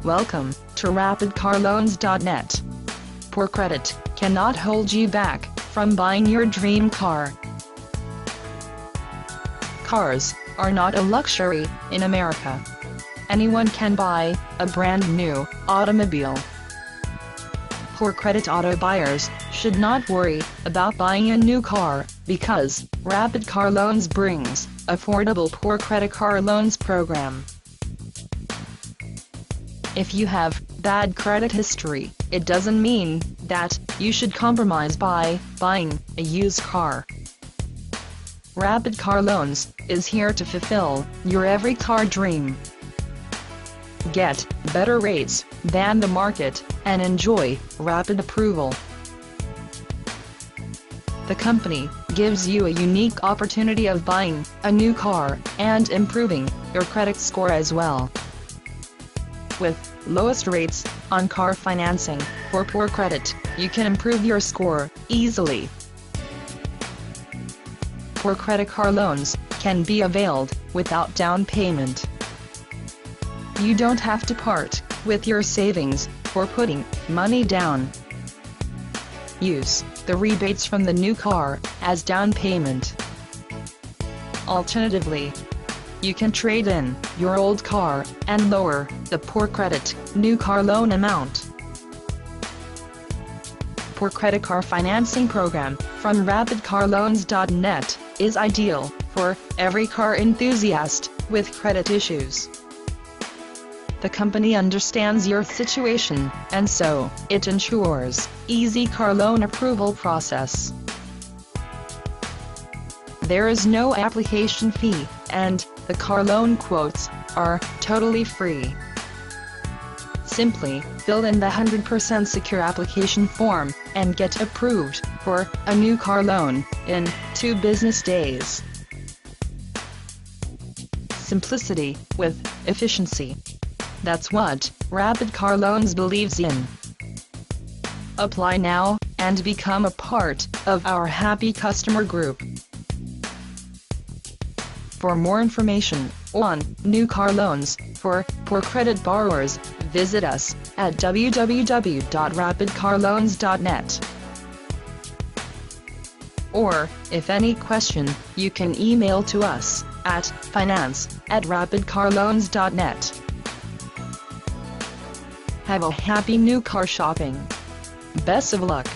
Welcome to rapidcarloans.net. Poor credit cannot hold you back from buying your dream car. Cars are not a luxury in America. Anyone can buy a brand new automobile. Poor credit auto buyers should not worry about buying a new car because Rapid Car Loans brings affordable poor credit car loans program. If you have bad credit history, it doesn't mean that you should compromise by buying a used car. Rapid Car Loans is here to fulfill your every car dream. Get better rates than the market and enjoy rapid approval. The company gives you a unique opportunity of buying a new car and improving your credit score as well. With lowest rates on car financing for poor credit, you can improve your score easily. Poor credit car loans can be availed without down payment. You don't have to part with your savings for putting money down. Use the rebates from the new car as down payment. Alternatively, you can trade in your old car and lower the poor credit new car loan amount. Poor credit car financing program from rapidcarloans.net is ideal for every car enthusiast with credit issues. The company understands your situation, and so it ensures easy car loan approval process. There is no application fee, and the car loan quotes are totally free. Simply fill in the 100% secure application form and get approved for a new car loan in 2 business days. Simplicity with efficiency. That's what Rapid Car Loans believes in. Apply now and become a part of our happy customer group. For more information on new car loans for poor credit borrowers, visit us at www.rapidcarloans.net. Or, if any question, you can email to us at finance@rapidcarloans.net. Have a happy new car shopping. Best of luck.